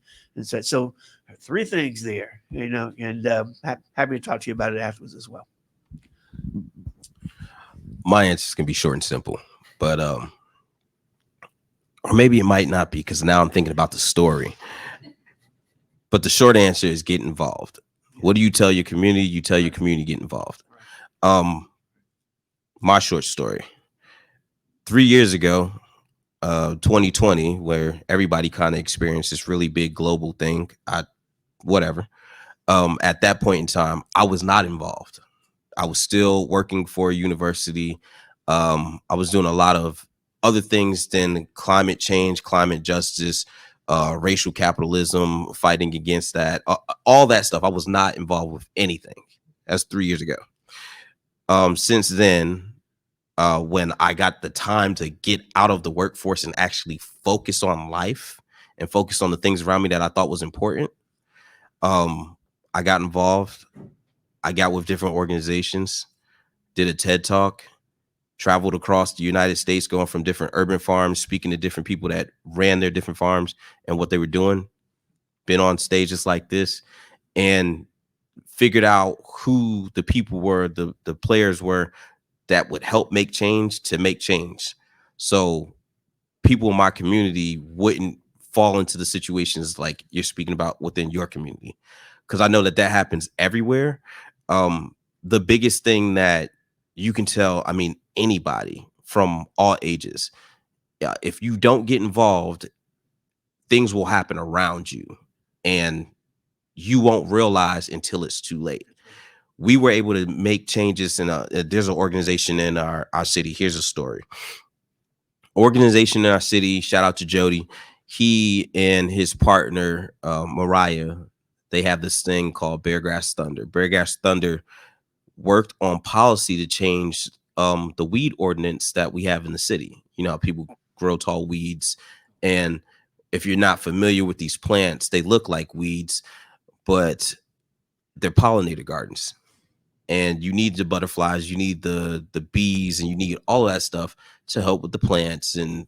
So 3 things there, and happy to talk to you about it afterwards as well. My answer is gonna be short and simple, but or maybe it might not be, because now I'm thinking about the story. But the short answer is get involved. What do you tell your community? You tell your community, get involved. My short story. 3 years ago, 2020, where everybody kind of experienced this really big global thing. Whatever. At that point in time, I was not involved. I was still working for a university. I was doing a lot of other things than climate change, climate justice, racial capitalism, fighting against that, all that stuff. I was not involved with anything. That's 3 years ago. Since then, when I got the time to get out of the workforce and actually focus on life and focus on the things around me that I thought was important, I got involved. I got with different organizations, did a TED Talk, traveled across the United States, going from different urban farms, speaking to different people that ran their different farms and what they were doing, been on stages like this, and figured out who the people were, the players were that would help make change to make change. So people in my community wouldn't fall into the situations like you're speaking about within your community. Because I know that happens everywhere. The biggest thing that you can tell, I mean, anybody from all ages, if you don't get involved, things will happen around you and you won't realize until it's too late. We were able to make changes in there's an organization in our city. Here's a story. Organization in our city, shout out to Jody. He and his partner, Mariah, they have this thing called Beargrass Thunder. Beargrass Thunder worked on policy to change the weed ordinance that we have in the city. You know, people grow tall weeds, and if you're not familiar with these plants, they look like weeds, but they're pollinator gardens. And you need the butterflies, you need the bees, and you need all of that stuff to help with the plants and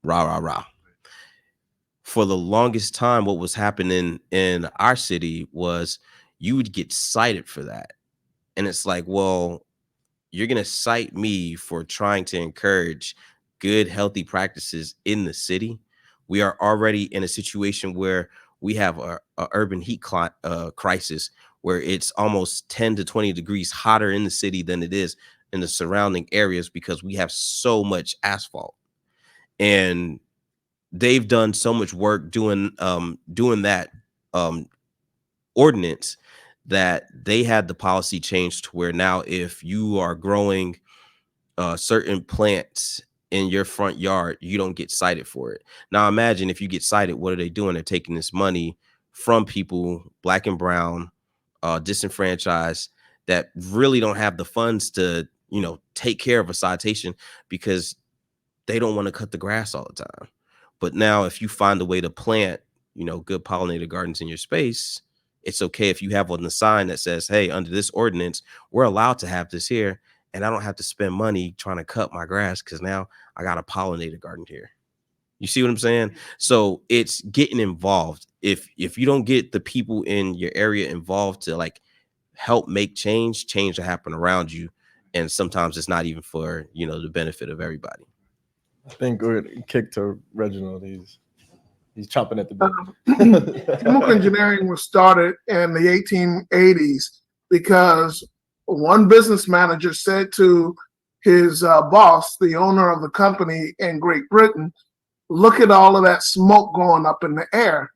rah. For the longest time, what was happening in our city was you would get cited for that. And it's like, well, you're going to cite me for trying to encourage good, healthy practices in the city. We are already in a situation where we have a urban heat crisis, where it's almost 10 to 20 degrees hotter in the city than it is in the surrounding areas because we have so much asphalt. And they've done so much work doing that ordinance that they had the policy changed to where now if you are growing certain plants in your front yard, you don't get cited for it. Now imagine if you get cited, what are they doing? They're taking this money from people, black and brown, disenfranchised, that really don't have the funds to, take care of a citation because they don't want to cut the grass all the time. But now if you find a way to plant, good pollinator gardens in your space, it's okay if you have on the sign that says, hey, under this ordinance, we're allowed to have this here, and I don't have to spend money trying to cut my grass because now I got a pollinator garden here. You see what I'm saying? So it's getting involved. If you don't get the people in your area involved to like help make change to happen around you, and sometimes it's not even for the benefit of everybody. I think we're gonna kick to Reginald. He's chomping at the bit. Chemical engineering was started in the 1880s because one business manager said to his boss, the owner of the company in Great Britain, look at all of that smoke going up in the air.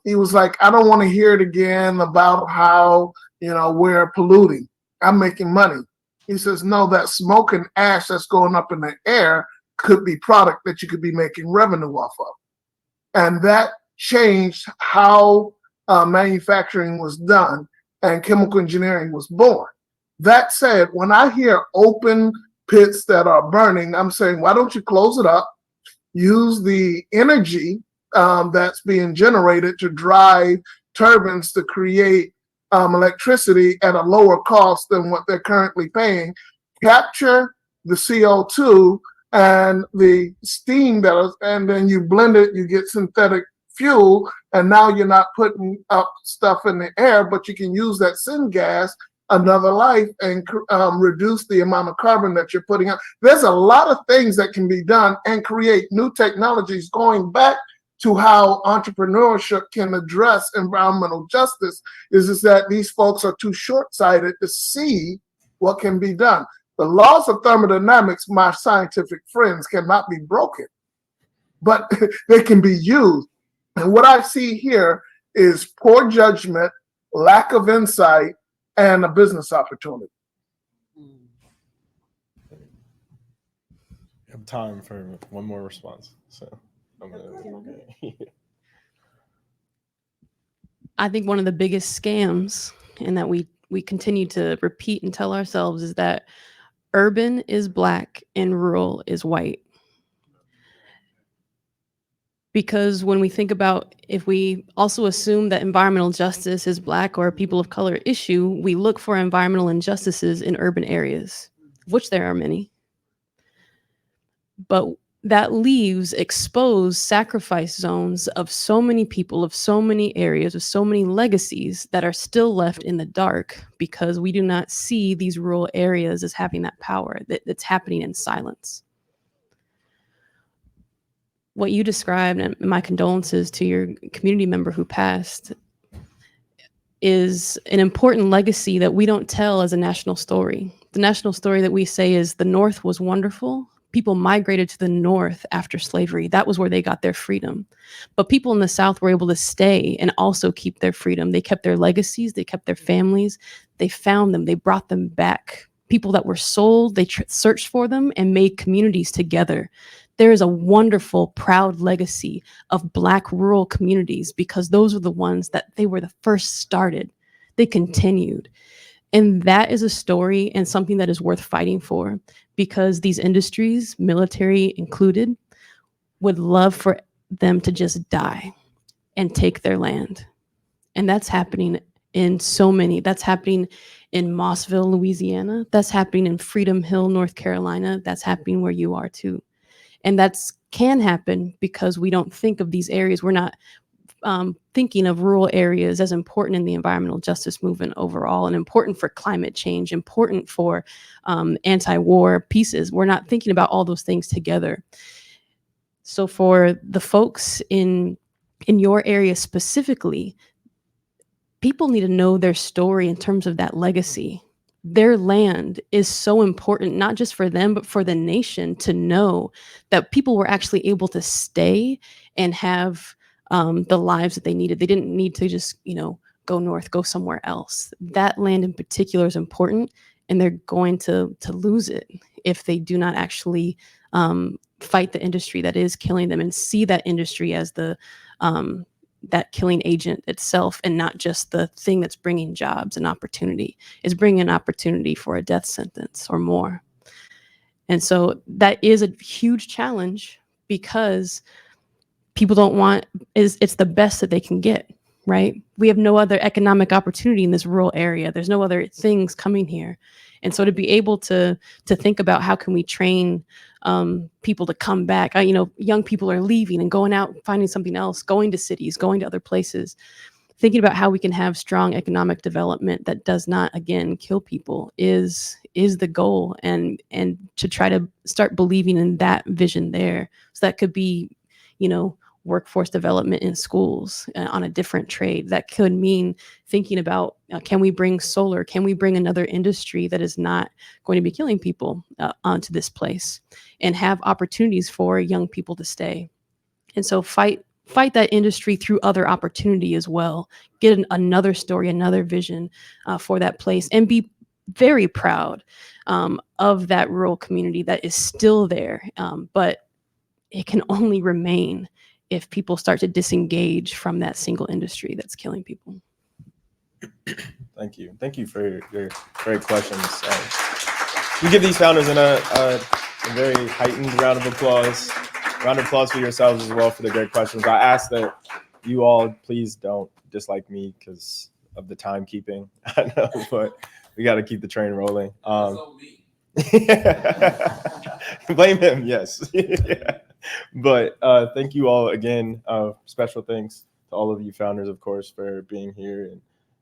He was like, I don't want to hear it again about how, we're polluting. I'm making money. He says, no, that smoke and ash that's going up in the air could be product that you could be making revenue off of. And that changed how manufacturing was done and chemical engineering was born. That said, when I hear open pits that are burning, I'm saying, why don't you close it up, use the energy that's being generated to drive turbines to create electricity at a lower cost than what they're currently paying, capture the CO2 and the steam and then you blend it, you get synthetic fuel, and now you're not putting up stuff in the air, but you can use that syngas another life and reduce the amount of carbon that you're putting out. There's a lot of things that can be done and create new technologies, going back to how entrepreneurship can address environmental justice is that these folks are too short-sighted to see what can be done. The laws of thermodynamics, my scientific friends, cannot be broken, but they can be used. And what I see here is poor judgment, lack of insight, and a business opportunity. We have time for one more response. So I'm gonna... I think one of the biggest scams, and that we continue to repeat and tell ourselves, is that urban is black and rural is white. Because when we think about, if we also assume that environmental justice is black or a people of color issue, we look for environmental injustices in urban areas, which there are many. But that leaves exposed sacrifice zones of so many people, of so many areas, of so many legacies that are still left in the dark because we do not see these rural areas as having that power that's happening in silence. What you described, and my condolences to your community member who passed, is an important legacy that we don't tell as a national story. The national story that we say is the North was wonderful. People migrated to the North after slavery. That was where they got their freedom. But people in the South were able to stay and also keep their freedom. They kept their legacies. They kept their families. They found them. They brought them back. People that were sold, they searched for them and made communities together. There is a wonderful, proud legacy of Black rural communities because those are the ones that they were the first started. They continued. And that is a story and something that is worth fighting for, because these industries, military included, would love for them to just die and take their land. And that's happening in so many. That's happening in Mossville, Louisiana. That's happening in Freedom Hill, North Carolina. That's happening where you are too. And that's can happen because we don't think of these areas. We're not thinking of rural areas as important in the environmental justice movement overall, and important for climate change, important for anti-war pieces. We're not thinking about all those things together. So for the folks in your area specifically, people need to know their story in terms of that legacy. Their land is so important, not just for them, but for the nation to know that people were actually able to stay and have the lives that they needed. They didn't need to just, go north, go somewhere else. That land in particular is important, and they're going to lose it if they do not actually fight the industry that is killing them and see that industry as the that killing agent itself, and not just the thing that's bringing jobs and opportunity. Is bringing an opportunity for a death sentence or more. And so that is a huge challenge, because people don't want, it's the best that they can get, right? We have no other economic opportunity in this rural area. There's no other things coming here. And so to be able to think about how can we train people to come back. Young people are leaving and going out, finding something else, going to cities, going to other places. thinking about how we can have strong economic development that does not, again, kill people is the goal, and to try to start believing in that vision there. So that could be, workforce development in schools on a different trade. That could mean thinking about, can we bring solar? Can we bring another industry that is not going to be killing people onto this place, and have opportunities for young people to stay? And so fight that industry through other opportunity as well. Get another story, another vision for that place, and be very proud of that rural community that is still there. But it can only remain if people start to disengage from that single industry that's killing people. Thank you. Thank you for your great questions. We give these founders a very heightened round of applause. Round of applause for yourselves as well for the great questions. I ask that you all please don't dislike me because of the timekeeping. I know, but we got to keep the train rolling. Blame him, yes. Yeah. But thank you all again. Special thanks to all of you founders, of course, for being here and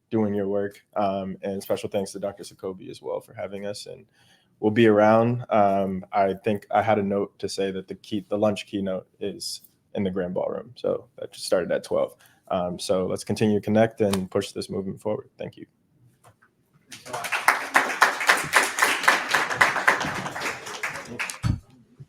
doing your work. And special thanks to Dr. Sakobi as well for having us. And we'll be around. I think I had a note to say that the lunch keynote is in the Grand Ballroom. So that just started at 12. So let's continue to connect and push this movement forward. Thank you.